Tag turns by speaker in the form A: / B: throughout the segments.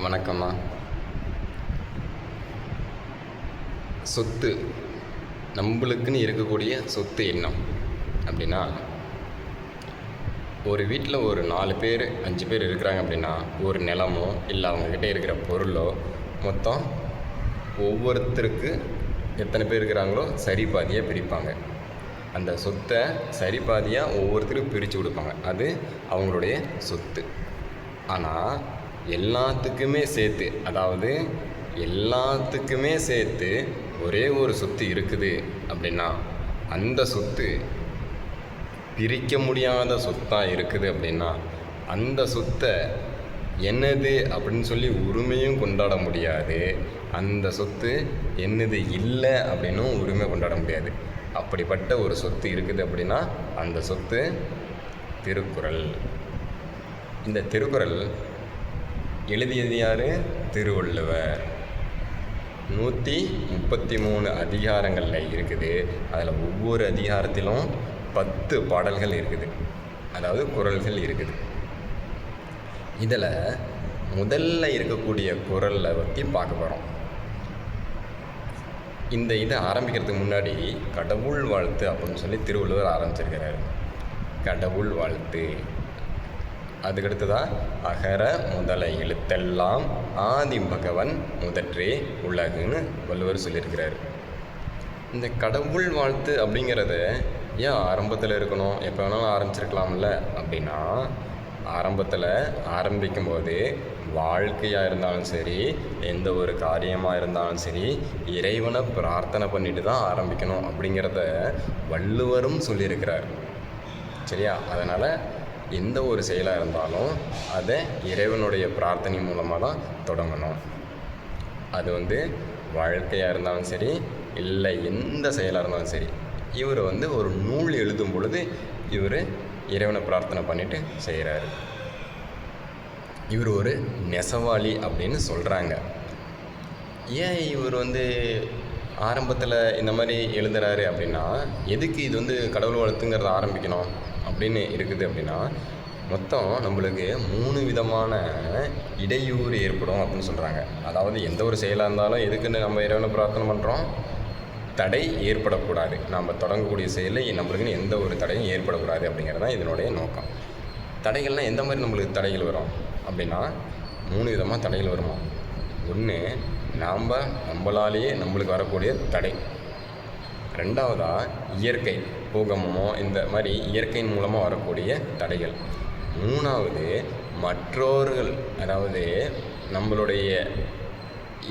A: வணக்கம்மா. சொத்து நம்மளுக்குன்னு இருக்கக்கூடிய சொத்து என்ன அப்படின்னா, ஒரு வீட்டில் ஒரு 4 பேர் 5 பேர் இருக்கிறாங்க அப்படின்னா, ஒரு நிலமோ இல்லை அவங்கக்கிட்ட இருக்கிற பொருளோ மொத்தம் ஒவ்வொருத்தருக்கு எத்தனை பேர் இருக்கிறாங்களோ சரி பாதியாக பிரிப்பாங்க. அந்த சொத்தை சரி பாதியாக ஒவ்வொருத்தரும் பிரித்து கொடுப்பாங்க. அது அவங்களுடைய சொத்து. ஆனால் எல்லாத்துக்குமே சேர்த்து, அதாவது எல்லாத்துக்குமே சேர்த்து ஒரே ஒரு சொத்து இருக்குது அப்படின்னா, அந்த சொத்து பிரிக்க முடியாத சொத்தாக இருக்குது அப்படின்னா, அந்த சொத்தை என்னது அப்படின்னு சொல்லி உரிமையும் கொண்டாட முடியாது, அந்த சொத்து என்னது இல்லை அப்படின்னும் உரிமை கொண்டாட முடியாது. அப்படிப்பட்ட ஒரு சொத்து இருக்குது அப்படின்னா அந்த சொத்து திருக்குறள். இந்த திருக்குறள் எழுதியது யார்? திருவள்ளுவர். 133 அதிகாரங்களில் இருக்குது. அதில் ஒவ்வொரு அதிகாரத்திலும் 10 பாடல்கள் இருக்குது, அதாவது குறள்கள் இருக்குது. இதில் முதல்ல இருக்கக்கூடிய குறளை பற்றி பார்க்க போகிறோம். இந்த இதை ஆரம்பிக்கிறதுக்கு முன்னாடி கடவுள் வாழ்த்து அப்படின்னு சொல்லி திருவள்ளுவர் ஆரம்பிச்சிருக்கிறார். கடவுள் வாழ்த்து. அதுக்கடுத்துதான் அகர முதல எழுத்தெல்லாம் ஆதி பகவன் முதற்றே உலகுன்னு வள்ளுவர் சொல்லியிருக்கிறார். இந்த கடவுள் வாழ்த்து அப்படிங்கிறத ஏன் ஆரம்பத்தில் இருக்கணும், எப்போ வேணாலும் ஆரம்பிச்சிருக்கலாம்ல அப்படின்னா, ஆரம்பத்தில் ஆரம்பிக்கும்போது வாழ்க்கையாக இருந்தாலும் சரி, எந்த ஒரு காரியமாக இருந்தாலும் சரி, இறைவனை பிரார்த்தனை பண்ணிட்டு தான் ஆரம்பிக்கணும் அப்படிங்கிறத வள்ளுவரும் சொல்லியிருக்கிறார். சரியா? அதனால் எந்த ஒரு செயலாக இருந்தாலும் அதை இறைவனுடைய பிரார்த்தனை மூலமாக தான் தொடங்கணும். அது வாழ்க்கையாக இருந்தாலும் சரி, இல்லை எந்த செயலாக இருந்தாலும் சரி. இவர் ஒரு நூல் எழுதும் பொழுது இவர் இறைவனை பிரார்த்தனை பண்ணிட்டு செய்கிறாரு. இவர் ஒரு நெசவாளி அப்படின்னு சொல்கிறாங்க. ஏன் இவர் ஆரம்பத்தில் இந்த மாதிரி எழுதுகிறாரு அப்படின்னா, எதுக்கு இது கடவுள் வாழ்த்துங்கிறத ஆரம்பிக்கணும் அப்படின்னு இருக்குது அப்படின்னா, மொத்தம் நம்மளுக்கு 3 விதமான இடையூறு ஏற்படும் அப்படின்னு சொல்கிறாங்க. அதாவது எந்த ஒரு செயலாக இருந்தாலும் எதுக்குன்னு நம்ம இறைவனை பிரார்த்தனை பண்ணுறோம், தடை ஏற்படக்கூடாது. நம்ம தொடங்கக்கூடிய செயலில் நம்மளுக்குன்னு எந்த ஒரு தடையும் ஏற்படக்கூடாது அப்படிங்கிறது தான் இதனுடைய நோக்கம். தடைகள்னால் எந்த மாதிரி நம்மளுக்கு தடைகள் வரும் அப்படின்னா, 3 விதமாக தடைகள் வருமா. ஒன்று, நம்மளாலேயே நம்மளுக்கு வரக்கூடிய தடை. ரெண்டாவதாக இயற்கை, பூகம்பமோ இந்த மாதிரி இயற்கையின் மூலமாக வரக்கூடிய தடைகள். மூணாவது மற்றவர்கள், அதாவது நம்மளுடைய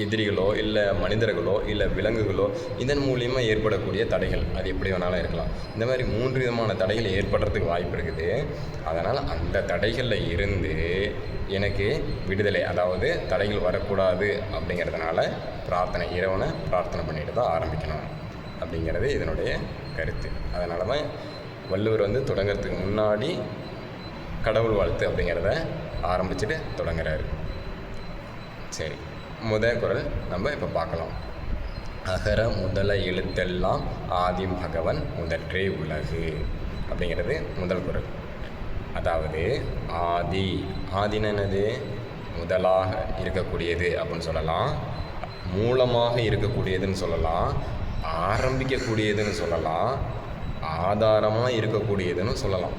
A: எதிரிகளோ இல்லை மனிதர்களோ இல்லை விலங்குகளோ இதன் மூலியமாக ஏற்படக்கூடிய தடைகள். அது எப்படி வேணாலும் இருக்கலாம். இந்த மாதிரி 3 விதமான தடைகள் ஏற்படுறதுக்கு வாய்ப்பு இருக்குது. அதனால் அந்த தடைகளில் இருந்து எனக்கு விடுதலை, அதாவது தடைகள் வரக்கூடாது அப்படிங்கிறதுனால இறைவனை பிரார்த்தனை பண்ணிட்டு தான் ஆரம்பிக்கணும் அப்படிங்கிறது இதனுடைய கருத்து. அதனால தான் வள்ளுவர் தொடங்கிறதுக்கு முன்னாடி கடவுள் வாழ்த்து அப்படிங்கிறத ஆரம்பிச்சுட்டு தொடங்குறாரு. சரி, முதல் குறள் நம்ம இப்போ பார்க்கலாம். அகர முதல எழுத்தெல்லாம் ஆதி பகவன் முதற்றே உலகு அப்படிங்கிறது முதல் குறள். அதாவது ஆதின்னு என்னது? முதலாக இருக்கக்கூடியது அப்படின்னு சொல்லலாம், மூலமாக இருக்கக்கூடியதுன்னு சொல்லலாம், ஆரம்பிக்கக்கூடியதுன்னு சொல்லலாம், ஆதாரமாக இருக்கக்கூடியதுன்னு சொல்லலாம்.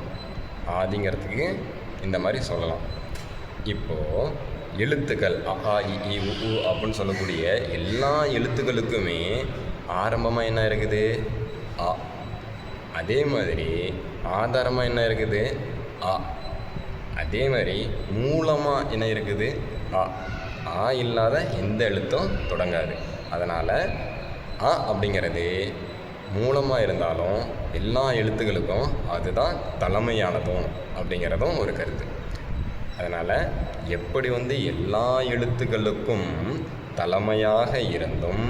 A: ஆதிங்கிறதுக்கு இந்த மாதிரி சொல்லலாம். இப்போது எழுத்துக்கள் அ இ ஈ உ அப்படின்னு சொல்லக்கூடிய எல்லா எழுத்துக்களுக்குமே ஆரம்பமாக என்ன இருக்குது? அ. அதே மாதிரி ஆதாரமாக என்ன இருக்குது? அ. அதே மாதிரி மூலமாக என்ன இருக்குது? அ. ஆ இல்லாத எந்த எழுத்தும் தொடங்காது. அதனால் அ அப்படிங்கிறது மூலமாக இருந்தாலும் எல்லா எழுத்துக்களுக்கும் அதுதான் தலைமையானதும் அப்படிங்கிறதும் ஒரு கருத்து. அதனால் எப்படி எல்லா எழுத்துக்களுக்கும் தலைமையாக இருந்தும்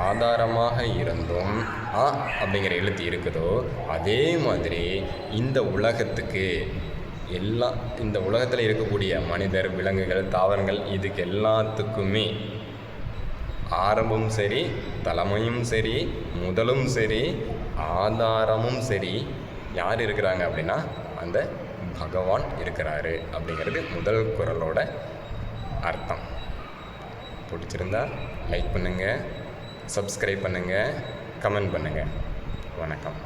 A: ஆதாரமாக இருந்தும் அ அப்படிங்கிற எழுத்து இருக்குதோ, அதே மாதிரி இந்த உலகத்துக்கு இந்த உலகத்தில் இருக்கக்கூடிய மனிதர், விலங்குகள், தாவரங்கள் இதுக்கு எல்லாத்துக்குமே ஆரம்பமும் சரி, தலைமையும் சரி, முதலும் சரி, ஆதாரமும் சரி யார் இருக்கிறாங்க அப்படின்னா அந்த பகவான் இருக்கிறாரு அப்படிங்கிறது முதல் குறளோட அர்த்தம். பிடிச்சிருந்தா லைக் பண்ணுங்கள், சப்ஸ்கிரைப் பண்ணுங்கள், கமெண்ட் பண்ணுங்கள். வணக்கம்.